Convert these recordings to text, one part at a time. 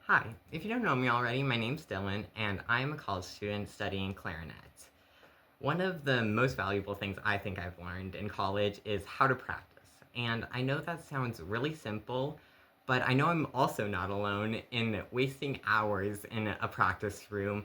Hi, if you don't know me already, my name's Dylan, and I'm a college student studying clarinet. One of the most valuable things I think I've learned in college is how to practice. And I know that sounds really simple, but I know I'm also not alone in wasting hours in a practice room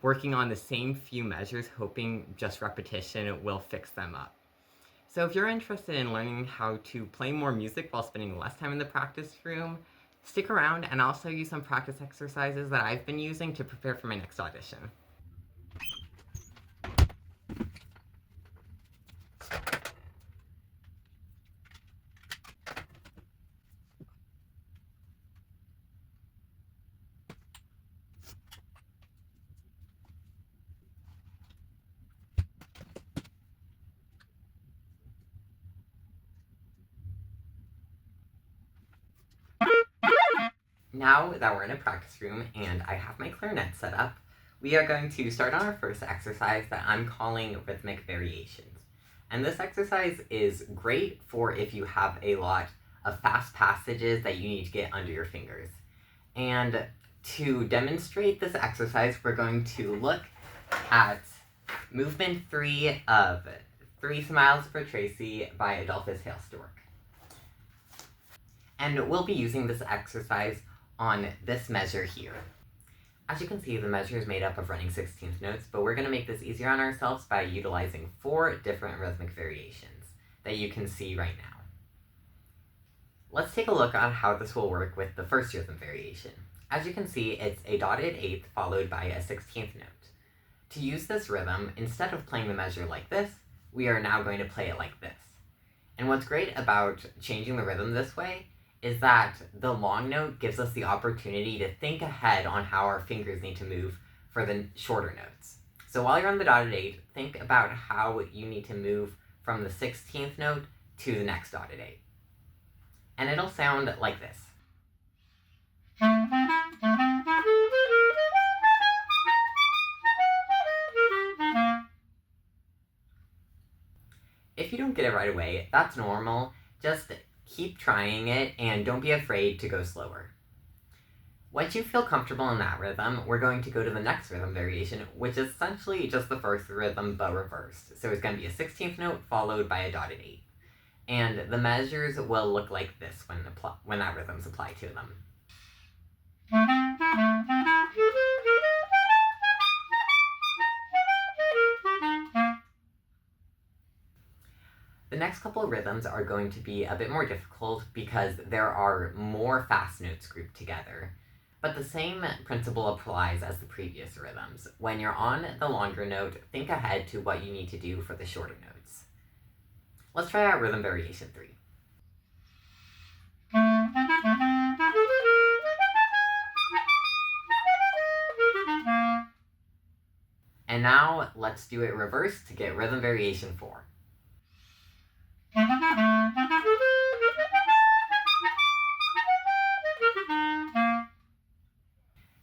working on the same few measures, hoping just repetition will fix them up. So if you're interested in learning how to play more music while spending less time in the practice room, stick around and I'll show you some practice exercises that I've been using to prepare for my next audition. Now that we're in a practice room and I have my clarinet set up, we are going to start on our first exercise that I'm calling rhythmic variations. And this exercise is great for if you have a lot of fast passages that you need to get under your fingers. And to demonstrate this exercise, we're going to look at movement 3 of 3 Smiles for Tracy by Adolphus Hailstork. And we'll be using this exercise on this measure here. As you can see, the measure is made up of running 16th notes, but we're going to make this easier on ourselves by utilizing 4 different rhythmic variations that you can see right now. Let's take a look at how this will work with the first rhythm variation. As you can see, it's a dotted eighth followed by a 16th note. To use this rhythm, instead of playing the measure like this, we are now going to play it like this. And what's great about changing the rhythm this way is that the long note gives us the opportunity to think ahead on how our fingers need to move for the shorter notes. So while you're on the dotted eighth, think about how you need to move from the 16th note to the next dotted eighth. And it'll sound like this. If you don't get it right away, that's normal. Just keep trying it and don't be afraid to go slower. Once you feel comfortable in that rhythm, we're going to go to the next rhythm variation, which is essentially just the first rhythm but reversed. So it's going to be a 16th note followed by a dotted eighth. And the measures will look like this when that rhythm's applied to them. The next couple of rhythms are going to be a bit more difficult because there are more fast notes grouped together. But the same principle applies as the previous rhythms. When you're on the longer note, think ahead to what you need to do for the shorter notes. Let's try out rhythm variation 3. And now let's do it reversed to get rhythm variation 4.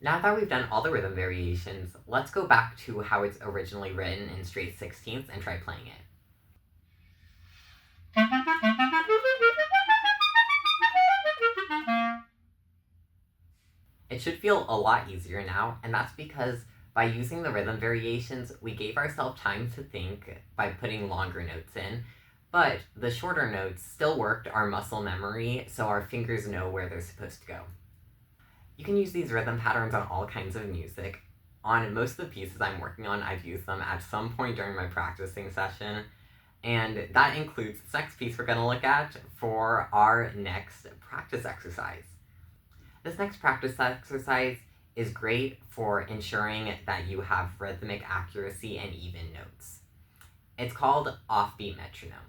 Now that we've done all the rhythm variations, let's go back to how it's originally written in straight 16ths and try playing it. It should feel a lot easier now, and that's because by using the rhythm variations, we gave ourselves time to think by putting longer notes in, but the shorter notes still worked our muscle memory, so our fingers know where they're supposed to go. You can use these rhythm patterns on all kinds of music. On most of the pieces I'm working on, I've used them at some point during my practicing session, and that includes this next piece we're going to look at for our next practice exercise. This next practice exercise is great for ensuring that you have rhythmic accuracy and even notes. It's called offbeat metronome.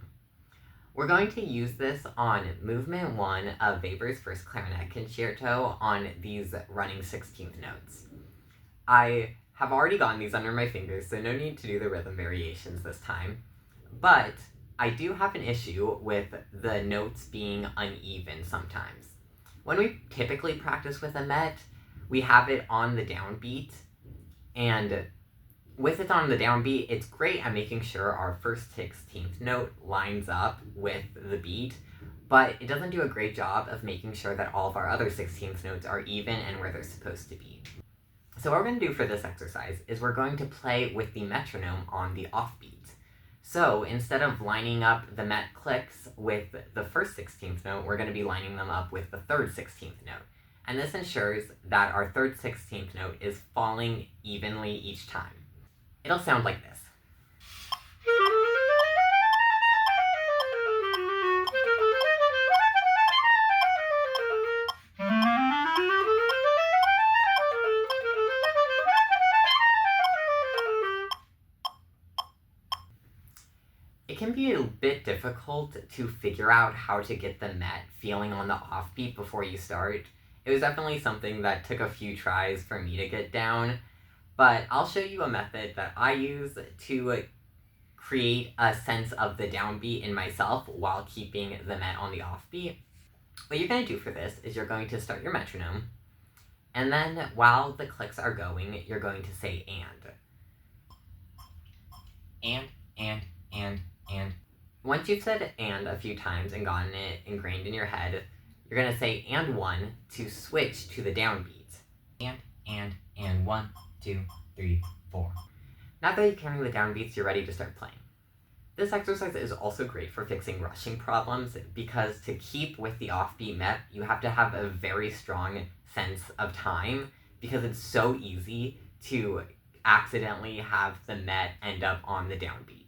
We're going to use this on movement 1 of Weber's first clarinet concerto on these running 16th notes. I have already gotten these under my fingers, so no need to do the rhythm variations this time, but I do have an issue with the notes being uneven sometimes. When we typically practice with a met, we have it on the downbeat, and with it on the downbeat, it's great at making sure our first 16th note lines up with the beat, but it doesn't do a great job of making sure that all of our other 16th notes are even and where they're supposed to be. So what we're going to do for this exercise is we're going to play with the metronome on the offbeat. So instead of lining up the met clicks with the first 16th note, we're going to be lining them up with the third 16th note. And this ensures that our third 16th note is falling evenly each time. It'll sound like this. It can be a bit difficult to figure out how to get the met feeling on the offbeat before you start. It was definitely something that took a few tries for me to get down, but I'll show you a method that I use to create a sense of the downbeat in myself while keeping the met on the offbeat. What you're going to do for this is you're going to start your metronome, and then while the clicks are going, you're going to say and. And. Once you've said and a few times and gotten it ingrained in your head, you're going to say and 1 to switch to the downbeat. And 1, 2, 3, 4. Now that you're carrying the downbeats, you're ready to start playing. This exercise is also great for fixing rushing problems because to keep with the offbeat met, you have to have a very strong sense of time because it's so easy to accidentally have the met end up on the downbeat.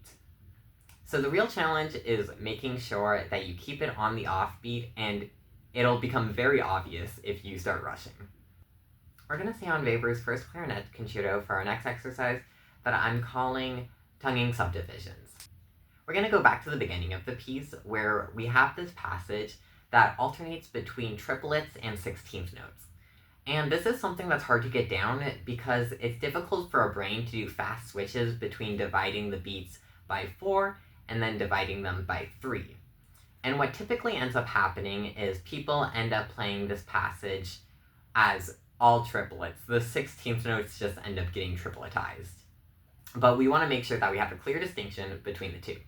So the real challenge is making sure that you keep it on the offbeat, and it'll become very obvious if you start rushing. We're going to see on Weber's first clarinet concerto for our next exercise that I'm calling tonguing subdivisions. We're going to go back to the beginning of the piece where we have this passage that alternates between triplets and 16th notes. And this is something that's hard to get down because it's difficult for a brain to do fast switches between dividing the beats by 4 and then dividing them by 3. And what typically ends up happening is people end up playing this passage as all triplets. The 16th notes just end up getting tripletized. But we want to make sure that we have a clear distinction between the two.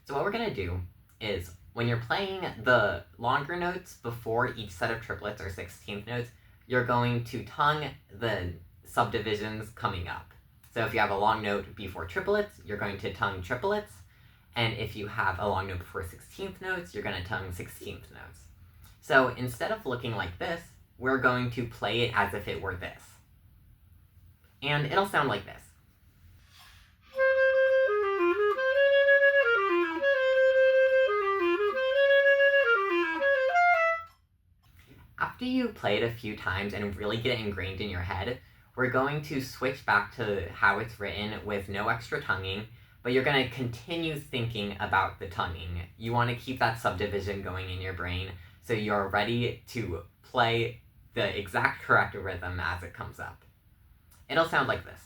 So what we're going to do is, when you're playing the longer notes before each set of triplets or 16th notes, you're going to tongue the subdivisions coming up. So if you have a long note before triplets, you're going to tongue triplets. And if you have a long note before 16th notes, you're going to tongue 16th notes. So instead of looking like this, we're going to play it as if it were this. And it'll sound like this. After you play it a few times and really get it ingrained in your head, we're going to switch back to how it's written with no extra tonguing, but you're going to continue thinking about the tonguing. You want to keep that subdivision going in your brain so you're ready to play the exact correct rhythm as it comes up. It'll sound like this.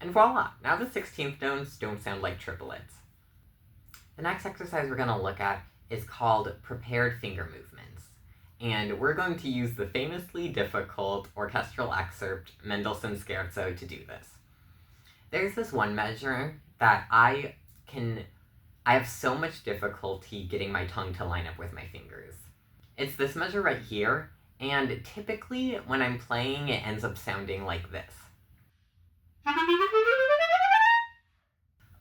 And voila! Now the 16th notes don't sound like triplets. The next exercise we're going to look at is called prepared finger movements. And we're going to use the famously difficult orchestral excerpt Mendelssohn Scherzo to do this. There's this one measure that I have so much difficulty getting my tongue to line up with my fingers. It's this measure right here, and typically when I'm playing it ends up sounding like this.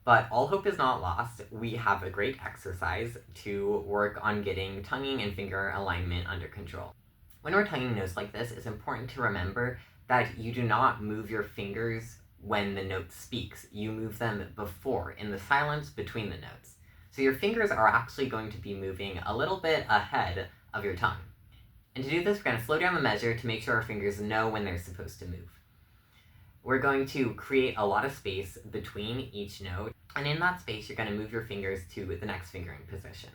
But all hope is not lost. We have a great exercise to work on getting tonguing and finger alignment under control. When we're tonguing notes like this, it's important to remember that you do not move your fingers when the note speaks. You move them before, in the silence between the notes. So your fingers are actually going to be moving a little bit ahead of your tongue. And to do this, we're going to slow down the measure to make sure our fingers know when they're supposed to move. We're going to create a lot of space between each note, and in that space, you're going to move your fingers to the next fingering position.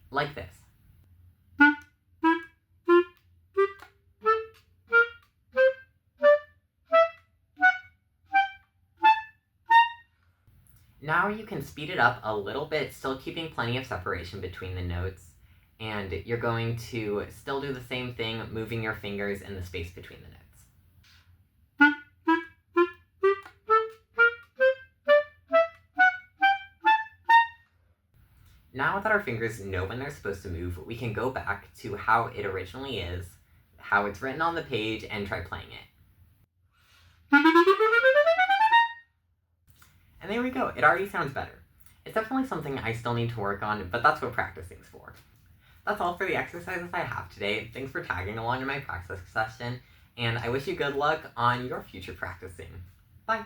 Like this. Now you can speed it up a little bit, still keeping plenty of separation between the notes, and you're going to still do the same thing, moving your fingers in the space between the notes. Now that our fingers know when they're supposed to move, we can go back to how it originally is, how it's written on the page, and try playing it. And there we go, it already sounds better. It's definitely something I still need to work on, but that's what practicing's for. That's all for the exercises I have today. Thanks for tagging along in my practice session, and I wish you good luck on your future practicing. Bye!